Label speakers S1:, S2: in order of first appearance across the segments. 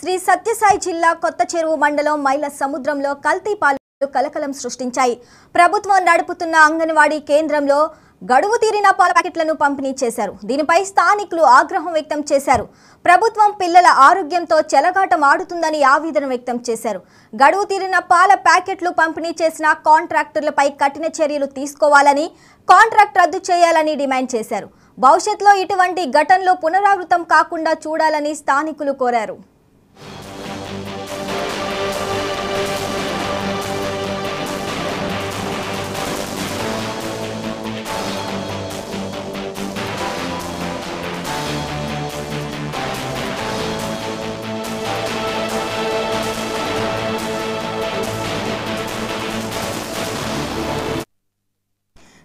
S1: శ్రీ సత్యసాయి జిల్లా కొత్త చెరువు మండలం మైల సముద్రంలో కల్తీ పాలు కలకలం సృష్టించాయి. ప్రభుత్వం నడుపుతున్న అంగన్వాడీ కేంద్రంలో గడువు తీరిన పాల ప్యాకెట్లను పంపిణీ చేశారు. దీనిపై స్థానికులు ఆగ్రహం వ్యక్తం చేశారు. ప్రభుత్వం పిల్లల ఆరోగ్యంతో చెలగాటం ఆడుతుందని ఆవేదన వ్యక్తం చేశారు. గడువు తీరిన పాల ప్యాకెట్లు పంపిణీ చేసిన కాంట్రాక్టర్లపై కఠిన చర్యలు తీసుకోవాలని, కాంట్రాక్ట్ రద్దు చేయాలని డిమాండ్ చేశారు. భవిష్యత్తులో ఇటువంటి ఘటనలు పునరావృతం కాకుండా చూడాలని స్థానికులు కోరారు.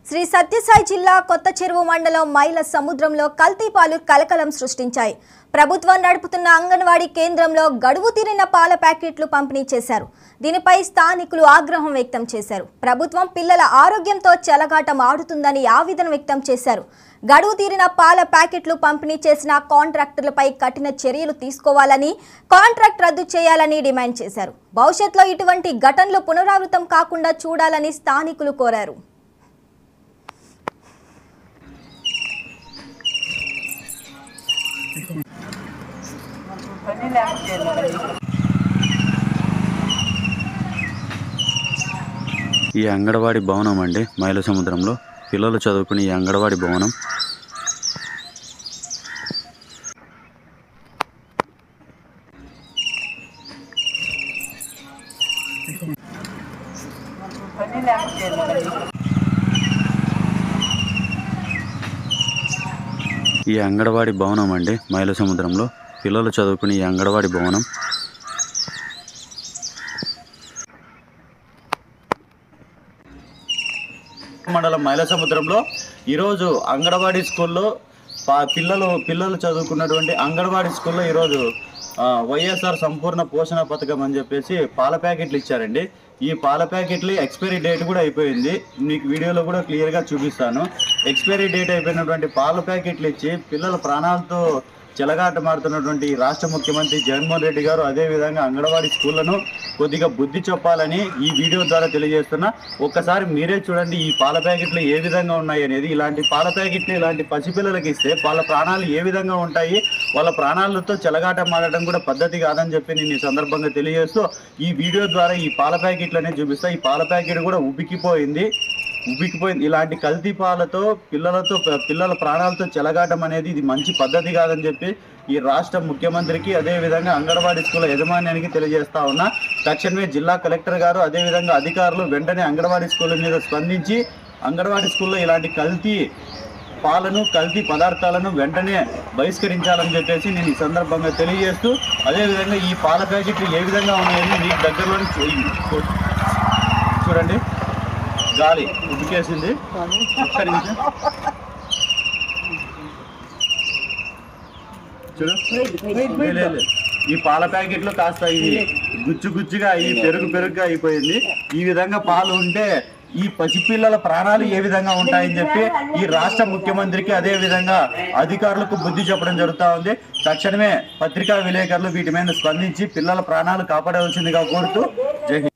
S1: శ్రీ సత్యసాయి జిల్లా కొత్త చెరువు మండలం మైల సముద్రంలో కల్తీ పాలు కలకలం సృష్టించాయి. ప్రభుత్వం నడుపుతున్న అంగన్వాడీ కేంద్రంలో గడువు తీరిన పాల ప్యాకెట్లు పంపిణీ చేశారు. దీనిపై స్థానికులు ఆగ్రహం వ్యక్తం చేశారు. ప్రభుత్వం పిల్లల ఆరోగ్యంతో చెలగాటం ఆడుతుందని ఆవేదన వ్యక్తం చేశారు. గడువు తీరిన పాల ప్యాకెట్లు పంపిణీ చేసిన కాంట్రాక్టర్లపై కఠిన చర్యలు తీసుకోవాలని, కాంట్రాక్ట్ రద్దు చేయాలని డిమాండ్ చేశారు. భవిష్యత్తులో ఇటువంటి ఘటనలు పునరావృతం కాకుండా చూడాలని స్థానికులు కోరారు.
S2: ఈ అంగన్వాడీ భవనం అండి మైల సముద్రంలో పిల్లలు చదువుకునే ఈ అంగన్వాడీ భవనం. ఈ అంగన్వాడీ భవనం అండి మైల సముద్రంలో పిల్లలు చదువుకునే ఈ అంగన్వాడీ భవనం. మండలం మైల సముద్రంలో ఈరోజు అంగన్వాడీ స్కూల్లో పిల్లలు చదువుకున్నటువంటి అంగన్వాడీ స్కూల్లో ఈరోజు వైఎస్ఆర్ సంపూర్ణ పోషణ పథకం అని చెప్పేసి పాల ప్యాకెట్లు ఇచ్చారండి. ఈ పాల ప్యాకెట్లు ఎక్స్పైరీ డేట్ కూడా అయిపోయింది. మీకు వీడియోలో కూడా క్లియర్గా చూపిస్తాను. ఎక్స్పైరీ డేట్ అయిపోయినటువంటి పాల ప్యాకెట్లు ఇచ్చి పిల్లల ప్రాణాలతో చెలగాటమాడుతున్నటువంటి రాష్ట్ర ముఖ్యమంత్రి జగన్మోహన్ రెడ్డి గారు అదేవిధంగా అంగన్వాడీ స్కూళ్లను కొద్దిగా బుద్ధి చెప్పాలని ఈ వీడియో ద్వారా తెలియజేస్తున్నా. ఒక్కసారి మీరే చూడండి ఈ పాల ప్యాకెట్లు ఏ విధంగా ఉన్నాయి అనేది. ఇలాంటి పాల ప్యాకెట్లు ఇలాంటి పసిపిల్లలకి ఇస్తే వాళ్ళ ప్రాణాలు ఏ విధంగా ఉంటాయి, వాళ్ళ ప్రాణాలతో చెలగాటం ఆడటం కూడా పద్ధతి కాదని చెప్పి నేను ఈ సందర్భంగా తెలియజేస్తూ ఈ వీడియో ద్వారా ఈ పాల ప్యాకెట్లు అనేది చూపిస్తా. ఈ పాల ప్యాకెట్ కూడా ఉబ్బికిపోయింది. ఇలాంటి కల్తీ పాలతో పిల్లల ప్రాణాలతో చెలగాటం అనేది ఇది మంచి పద్ధతి కాదని చెప్పి ఈ రాష్ట్ర ముఖ్యమంత్రికి అదేవిధంగా అంగన్వాడీ స్కూల్ యాజమాన్యానికి తెలియజేస్తా ఉన్నా. తక్షణమే జిల్లా కలెక్టర్ గారు అదేవిధంగా అధికారులు వెంటనే అంగన్వాడీ స్కూల్ మీద స్పందించి అంగన్వాడీ స్కూల్లో ఇలాంటి కల్తీ పదార్థాలను వెంటనే బహిష్కరించాలని చెప్పేసి నేను ఈ సందర్భంగా తెలియజేస్తూ, అదేవిధంగా ఈ పాల ప్యాకెట్లు ఏ విధంగా ఉన్నాయని మీకు దగ్గరలోని చూడండి. గాలి ఉడికేసింది. చూడు, ఈ పాల ప్యాకెట్లు కాస్త ఇది గుచ్చుగా ఈ పెరుగుగా అయిపోయింది. ఈ విధంగా పాలు ఉంటే ఈ పసిపిల్లల ప్రాణాలు ఏ విధంగా ఉంటాయని చెప్పి ఈ రాష్ట్ర ముఖ్యమంత్రికి అదే విధంగా అధికారులకు బుద్ధి చెప్పడం జరుగుతూ ఉంది. తక్షణమే పత్రికా విలేకరులు వీటి మీద స్పందించి పిల్లల ప్రాణాలు కాపాడవలసిందిగా కోరుతూ జై హింద్.